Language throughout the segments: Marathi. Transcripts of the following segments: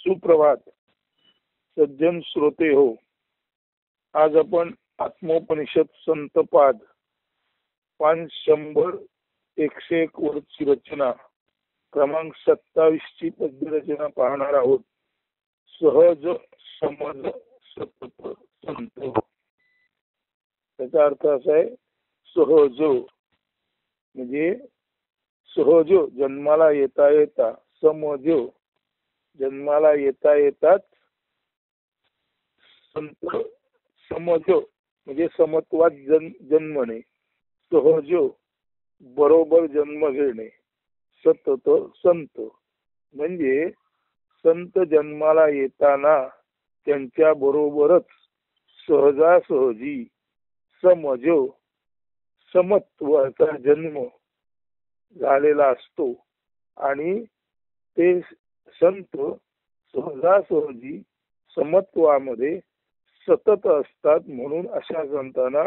सुप्रभात सज्जन श्रोते हो. आज आपण आत्मोपनिषद संतपाद 500-101 वरची रचना क्रमांक 27 ची पद्यरचना पाहणार आहोत. सहज समज सतत संत. त्याचा अर्थ असा आहे, सहज म्हणजे सहज जन्माला येता येता, समज जन्माला येता येताच, संत समज म्हणजे समत्वात जन्मणे, सहज बरोबर जन्म घेणे, सतत संत म्हणजे संत जन्माला येताना त्यांच्या बरोबरच सहजासहजी समज समत्वाचा जन्म झालेला असतो आणि ते संत सहजासहजी समत्वामध्ये सतत असतात. म्हणून अशा संतांना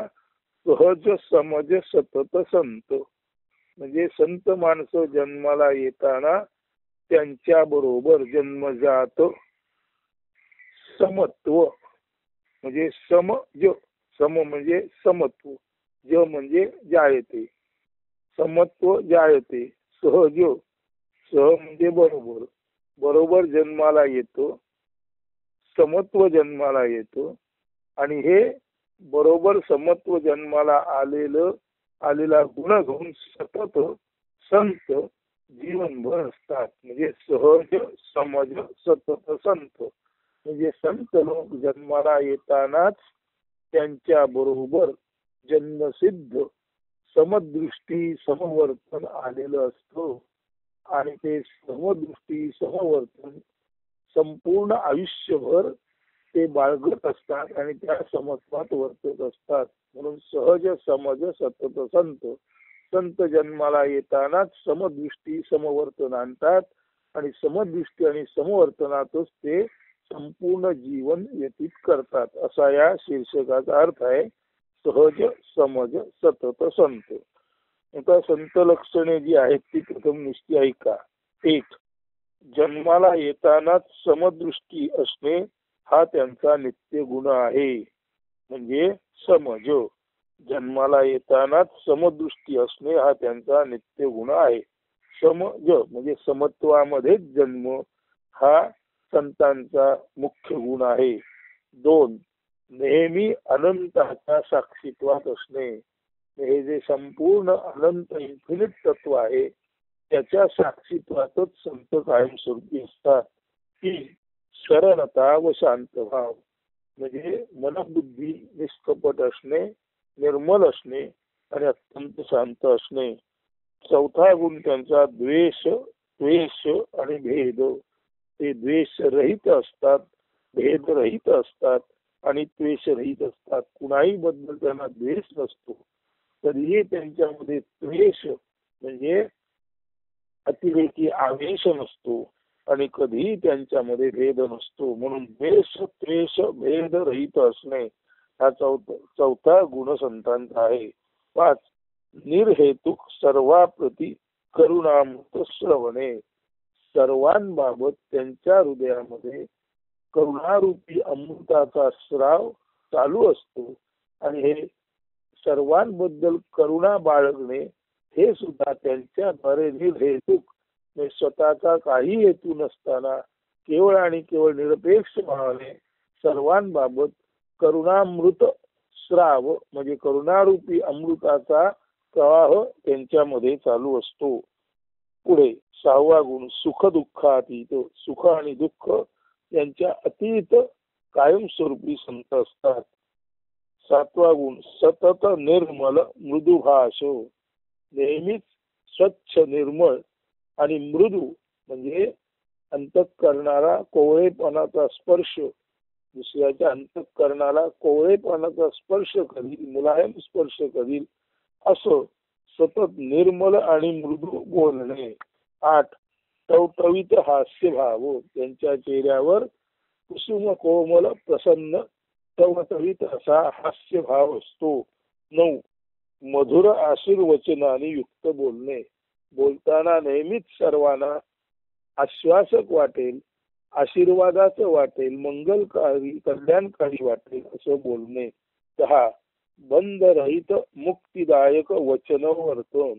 सहज समज सतत संत म्हणजे संत माणसं जन्माला येताना त्यांच्या बरोबर जन्मजात समत्व म्हणजे समज, सम म्हणजे समत्व, ज म्हणजे जायते, समत्व जायते, सहज सह म्हणजे बरोबर, बरोबर जन्माला येतो, समत्व जन्माला येतो आणि हे बरोबर समत्व जन्माला आलेला गुण घेऊन सतत संत जीवनभर असतात. म्हणजे सहज समज सतत संत म्हणजे संत लोक जन्माला येतानाच त्यांच्या बरोबर जन्मसिद्ध समदृष्टी समवर्तन आलेलं असतं आणि ते समदृष्टी समवर्तन संपूर्ण आयुष्यभर ते बाळगत असतात आणि त्या समत्वात वर्तत असतात. म्हणून सहज समज सतत संत, संत जन्माला येतानाच समदृष्टी समवर्तन आणतात आणि समदृष्टी आणि समवर्तनातच ते संपूर्ण जीवन व्यतीत करतात. असा या शीर्षकाचा अर्थ आहे, सहज समज सतत संत. आता संत लक्षणे जी आहेत ती प्रथम नुसती ऐका. 1. जन्माला येतानाच समदृष्टी असणे हा त्यांचा नित्य गुण आहे. म्हणजे समज जन्माला येतानाच समदृष्टी असणे हा त्यांचा नित्य गुण आहे. समज म्हणजे समत्वामध्येच जन्म हा संतांचा मुख्य गुण आहे. 2. नेहमी अनंताच्या साक्षीत्वात असणे. हे जे संपूर्ण अनंत इन्फिनिट तत्व आहे त्याच्या साक्षीत्वातच संत कायमस्वरूपी असतात. की शरणता व शांतभाव म्हणजे मनबुद्धी निष्कपट असणे, निर्मल असणे आणि अत्यंत शांत असणे. 4था गुण त्यांचा द्वेष आणि भेद. ते द्वेष रहित असतात, भेद रहित असतात आणि द्वेष रहित असतात. कुणाही बद्दल त्यांना द्वेष नसतो. कधीही त्यांच्यामध्ये द्वेष म्हणजे अतिरेकी आवेश नसतो आणि कधीही त्यांच्यामध्ये भेद नसतो. म्हणून द्वेष भेद रहित असणे हा चौथा गुण संतांचा आहे. 5. निर्हेतुक सर्वाप्रती करुणामृत श्रवणे. सर्वांबाबत त्यांच्या हृदयामध्ये करुणारूपी अमृताचा स्राव चालू असतो आणि हे सर्वांबद्दल करुणा बाळगणे हे सुद्धा त्यांच्याद्वारे निर्हेतुक म्हणजे स्वतःचा काही हेतू नसताना केवळ आणि केवळ निरपेक्ष भावाने सर्वांबाबत करुणामृत स्राव म्हणजे करुणारूपी अमृताचा प्रवाह त्यांच्यामध्ये चालू असतो. पुढे 6वा गुण सुख दुःखातीत. सुख आणि दुःख यांच्या अतीत कायमस्वरूपी संत असतात. 7वा गुण सतत निर्मल मृदुभाष. नेहमीच स्वच्छ निर्मळ आणि मृदू म्हणजे अंतःकरणाला कोवळेपणाचा स्पर्श, दुसऱ्याच्या अंतःकरणाला कोवळेपणाचा स्पर्श करील, मुलायम स्पर्श करील असं सतत निर्मल आणि मृदू बोलणे. 8. टवटवीत हास्यभाव. त्यांच्या चेहऱ्यावर कुसुम कोमल प्रसन्न टवटवीत असा हास्यभाव असतो. 9. मधुर आशीर्वचनाने युक्त बोलणे. बोलताना नेहमीच सर्वांना आश्वासक वाटेल आशीर्वादाचं वाटेल, मंगलकारी कल्याणकारी वाटेल असं बोलणे. 10 बंधरहित मुक्तिदायक वचन वर्तन.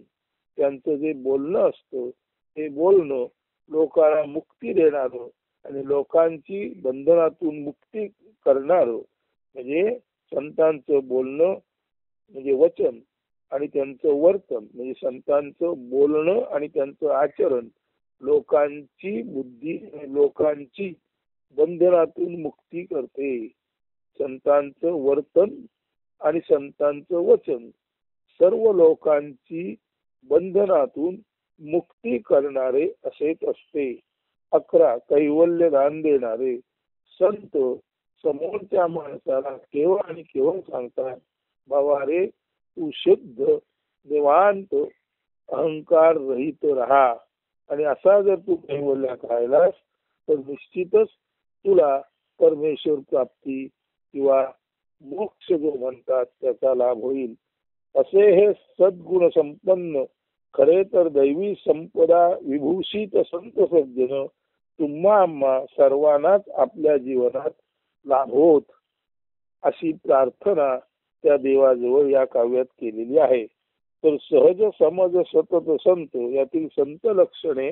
त्यांचं जे बोलणं असतं ते बोलणं लोकांना मुक्ती देणारं आणि लोकांची बंधनातून मुक्ती करणारं म्हणजे संतांचं बोलणं म्हणजे वचन आणि त्यांचं वर्तन म्हणजे संतांचं बोलणं आणि त्यांचं आचरण लोकांची बुद्धी लोकांची बंधनातून मुक्ती करते. संतांचं वर्तन आणि संतांचं वचन सर्व लोकांची बंधनातून मुक्ती करणारे असेच असते. 11 कैवल्य दान देणारे. संत समोरच्या माणसाला केवळ आणि केवळ सांगतात, बाबा रे तू शुद्ध निवांत अहंकार रहित राहा आणि असा जर तू कैवल्य राहिलास तर निश्चितच तुला परमेश्वर प्राप्ती किंवा मोक्ष जो म्हणतात त्याचा लाभ होईल. असे हे सद्गुण संपन्न खरे तर दैवी संपदा विभूषित संत सज्जन तुम्हा आम्हा सर्वांनाच आपल्या जीवनात लाभोत अशी प्रार्थना त्या देवाजवळ या काव्यात केलेली आहे. तर सहज समज सतत संत यातील संत लक्षणे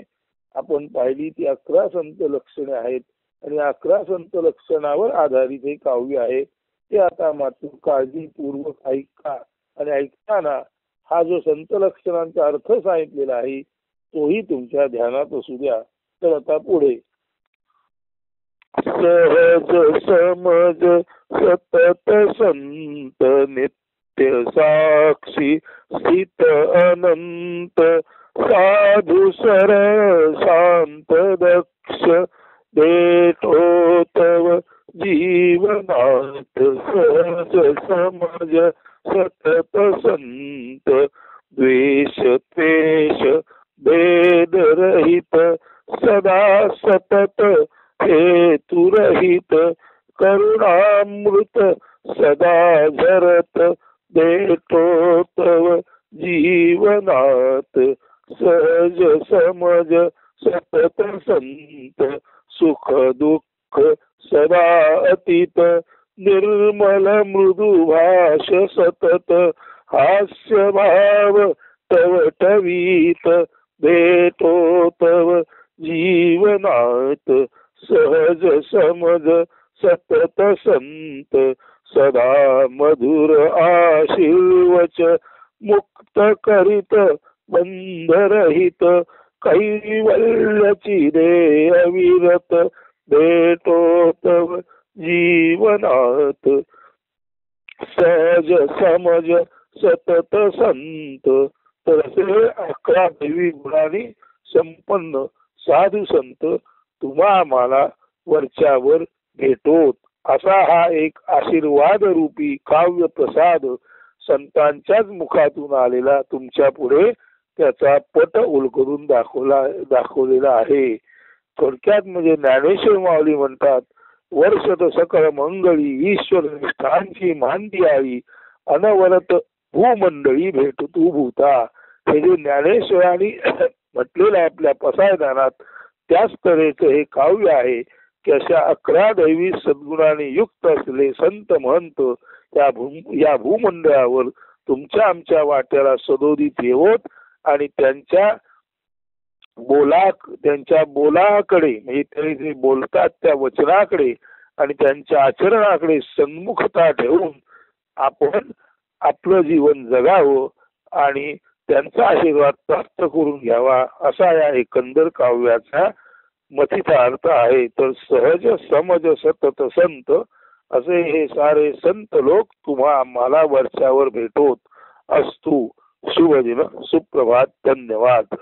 आपण पाहिली. ती 11 संत लक्षणे आहेत आणि 11 संत लक्षणावर आधारित हे काव्य आहे. ते आता मात्र काळजीपूर्वक ऐका आणि ऐकताना हा जो संत लक्षणांचा अर्थ सांगितलेला आहे तोही तुमच्या ध्यानात असू द्या. तर आता पुढे सहज समज सतत संत नित्य साक्षी स्थित अनंत साधु सरळ शांत दक्ष देतो तव जीवनात. सहज समज सतत संत द्वेष त्वेष भेद रहित सदा सतत हेतुरहित करुणामृत सदा झरत देतो तव जीवनात. सहज समज सतत संत सुख दुःख सदा अतीत निर्मल मृदु भाष सतत हास्य भाव तव टवीत भेटो तव जीवनात. सहज समज सतत संत सदा मधुर आशीर्वच मुक्त करीत बंधरहित कैवल्याची दे अविरत भेटो तव जीवनात. सहज समज सतत संत. तर असे 11 दैवी गुणांनी संपन्न साधू संत तुम्हा आम्हाला वरच्यावर भेटोत असा हा एक आशीर्वाद रूपी काव्य प्रसाद संतांच्याच मुखातून आलेला तुमच्या पुढे त्याचा पट उलगडून दाखवलेला आहे. थोडक्यात म्हणजे ज्ञानेश्वर माऊली म्हणतात, वर्षत सकळ मंगळी ईश्वर निष्ठांची मांदी आली अनवरत भूमंडळी भेट तू भूता. हे जे ज्ञानेश्वरांनी म्हटलेलं आहे आपल्या पसायदानात त्याच तऱ्हेचं हे काव्य आहे की अशा 11 दैवी सद्गुणाने युक्त असले संत महंत या भूमंडळावर तुमच्या आमच्या वाट्याला सदोदित येवोत आणि त्यांच्या बोलाकडे म्हणजे ते जे बोलतात त्या वचनाकडे आणि त्यांच्या आचरणाकडे सन्मुखता ठेवून आपण आपलं जीवन जगावं आणि त्यांचा आशीर्वाद प्राप्त करून घ्यावा असा या एकंदर काव्याचा मथिता अर्थ आहे. तर सहज समज सतत संत असे हे सारे संत लोक तुम्हा आम्हाला वरच्यावर भेटोत. अस्तु शुभदिन सुप्रभात. धन्यवाद.